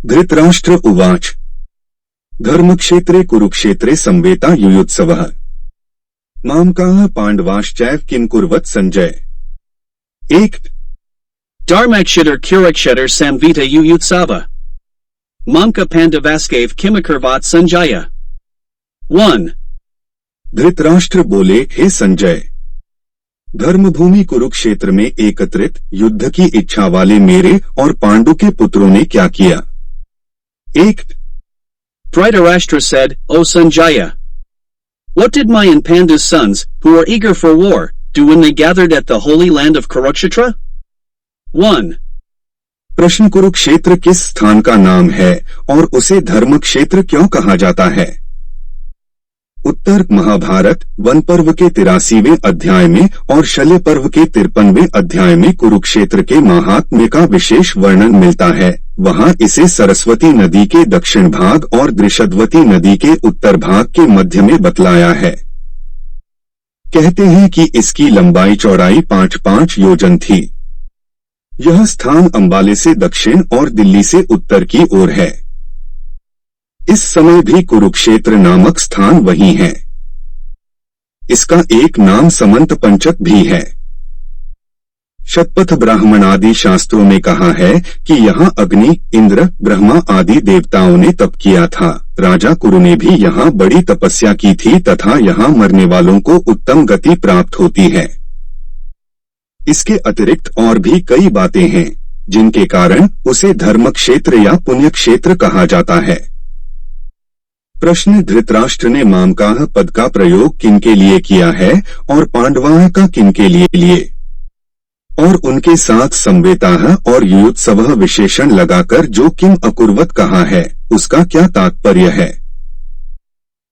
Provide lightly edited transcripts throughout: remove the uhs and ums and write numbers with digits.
धृतराष्ट्र उवाच धर्मक्षेत्रे कुरुक्षेत्रे संवेता युयुत्सवः मामकाः पांडवाश्चैव किं कुर्वत् Sanjay. 1. Dharmakshetar Kurukshetar Samvita Yuyutsava. Mamka Pandavaskave Kimakurvat Sanjaya. 1. Dhritarashtra बोले, हे संजय, धर्मभूमि कुरुक्षेत्र में एकत्रित युद्ध की इच्छा वाले मेरे और पांडु के पुत्रों ने क्या किया। 1. Dhritarashtra said, O Sanjaya, what did my and Pandu's sons, who are eager for war, do when they gathered at the holy land of Kurukshetra? 1. प्रश्न कुरुक्षेत्र किस स्थान का नाम है और उसे धर्म क्षेत्र क्यों कहा जाता है। उत्तर महाभारत वन पर्व के 83वें अध्याय में और शल्य पर्व के 53वें अध्याय में कुरुक्षेत्र के महात्म्य का विशेष वर्णन मिलता है। वहां इसे सरस्वती नदी के दक्षिण भाग और दृशद्वती नदी के उत्तर भाग के मध्य में बतलाया है। कहते हैं कि इसकी लंबाई चौड़ाई 5-5 योजन थी। यह स्थान अंबाले से दक्षिण और दिल्ली से उत्तर की ओर है। इस समय भी कुरुक्षेत्र नामक स्थान वही है। इसका एक नाम समंत पंचक भी है। शतपथ ब्राह्मण आदि शास्त्रों में कहा है कि यहाँ अग्नि, इंद्र, ब्रह्मा आदि देवताओं ने तप किया था। राजा कुरु ने भी यहाँ बड़ी तपस्या की थी तथा यहाँ मरने वालों को उत्तम गति प्राप्त होती है। इसके अतिरिक्त और भी कई बातें हैं जिनके कारण उसे धर्म क्षेत्र या पुण्य क्षेत्र कहा जाता है। प्रश्न धृतराष्ट्र ने मामकाह पद का प्रयोग किनके लिए किया है और पांडवाः का किनके लिए और उनके साथ संवेताः और युयुत्सवः विशेषण लगाकर जो किम अकुर्वत कहा है उसका क्या तात्पर्य है।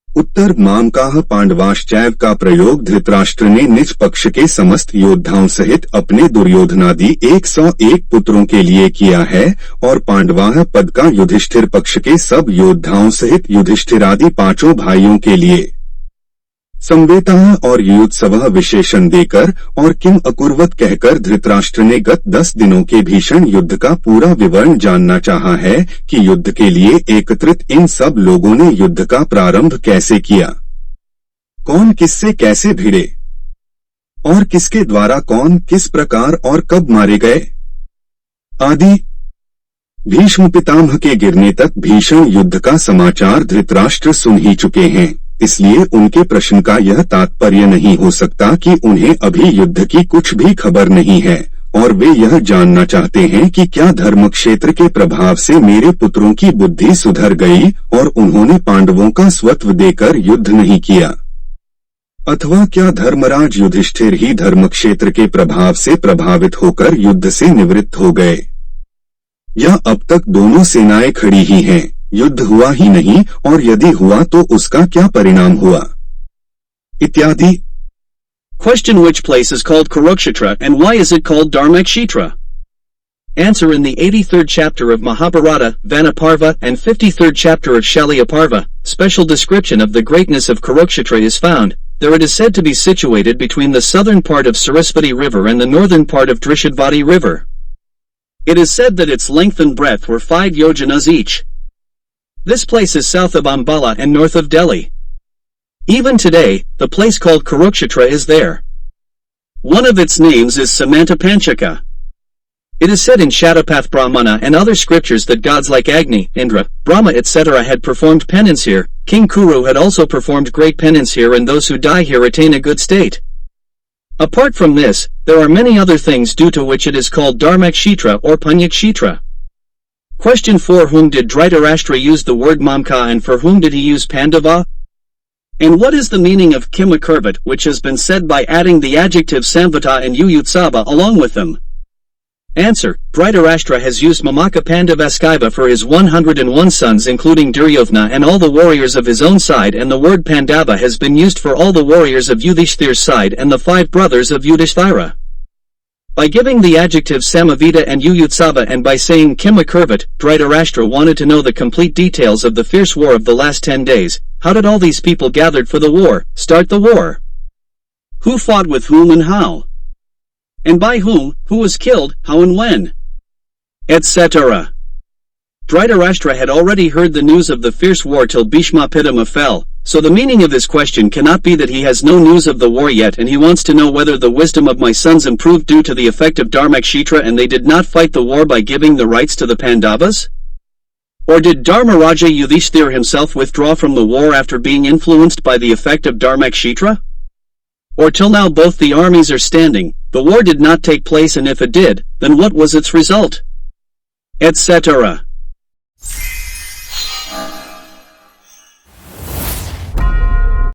उत्तर मामकाह पांडवाश्चैव का प्रयोग धृतराष्ट्र ने निज पक्ष के समस्त योद्धाओं सहित अपने दुर्योधनादि 101 पुत्रों के लिए किया है और पांडवाः पद का युधिष्ठिर पक्ष के सब योद्धाओं सहित युधिष्ठिरादि 5 भाइयों के लिए। संवेताः और युयुत्सवः विशेषण देकर और किम अकुर्वत कहकर धृतराष्ट्र ने गत 10 दिनों के भीषण युद्ध का पूरा विवरण जानना चाहा है कि युद्ध के लिए एकत्रित इन सब लोगों ने युद्ध का प्रारंभ कैसे किया, कौन किससे कैसे भिड़े और किसके द्वारा कौन किस प्रकार और कब मारे गए आदि। भीष्म पितामह के गिरने तक भीषण युद्ध का समाचार धृतराष्ट्र सुन ही चुके हैं, इसलिए उनके प्रश्न का यह तात्पर्य नहीं हो सकता कि उन्हें अभी युद्ध की कुछ भी खबर नहीं है और वे यह जानना चाहते हैं कि क्या धर्म क्षेत्र के प्रभाव से मेरे पुत्रों की बुद्धि सुधर गई और उन्होंने पांडवों का स्वत्व देकर युद्ध नहीं किया, अथवा क्या धर्मराज युधिष्ठिर ही धर्म क्षेत्र के प्रभाव से प्रभावित होकर युद्ध से निवृत्त हो गए, या अब तक दोनों सेनाएं खड़ी ही हैं, युद्ध हुआ ही नहीं और यदि हुआ तो उसका क्या परिणाम हुआ इत्यादि। Question: Which place is called Kurukshetra and why is it called Dharmakshetra? Answer: in the 83rd chapter of Mahabharata, Vanaparva, and 53rd chapter of Shalyaparva, special description of the greatness of Kurukshetra is found. There it is said to be situated between the southern part of Sarasvati river and the northern part of Drishadvati river. It is said that its length and breadth were 5 yojanas each. This place is south of Ambala and north of Delhi. Even today, the place called Kurukshetra is there. One of its names is Samanta Panchaka. It is said in Shatapath Brahmana and other scriptures that gods like Agni, Indra, Brahma etc. had performed penance here. King Kuru had also performed great penance here, and those who die here attain a good state. Apart from this, there are many other things due to which it is called Dharmakshetra or Punyakshetra. Question: For whom did Dhritarashtra use the word Mamka and for whom did he use Pandava? And what is the meaning of Kimakurvat, which has been said by adding the adjective Samvata and Yuyutsava along with them? Answer: Dhritarashtra has used Mamaka Pandavaskaiva for his 101 sons including Duryodhana and all the warriors of his own side, and the word Pandava has been used for all the warriors of Yudhishthir's side and the 5 brothers of Yudhishthira. By giving the adjectives Samavita and Yuyutsava and by saying Kimakurvat, Dhritarashtra wanted to know the complete details of the fierce war of the last 10 days. How did all these people gathered for the war start the war? Who fought with whom and how? And by whom, who was killed, how and when? Etc. Dhritarashtra had already heard the news of the fierce war till Bhishma Pitama fell, so the meaning of this question cannot be that he has no news of the war yet and he wants to know whether the wisdom of my sons improved due to the effect of Dharmakshitra and they did not fight the war by giving the rights to the Pandavas? Or did Dharmaraja Yudhishthira himself withdraw from the war after being influenced by the effect of Dharmakshitra? Or till now both the armies are standing, the war did not take place and if it did, then what was its result? Etc.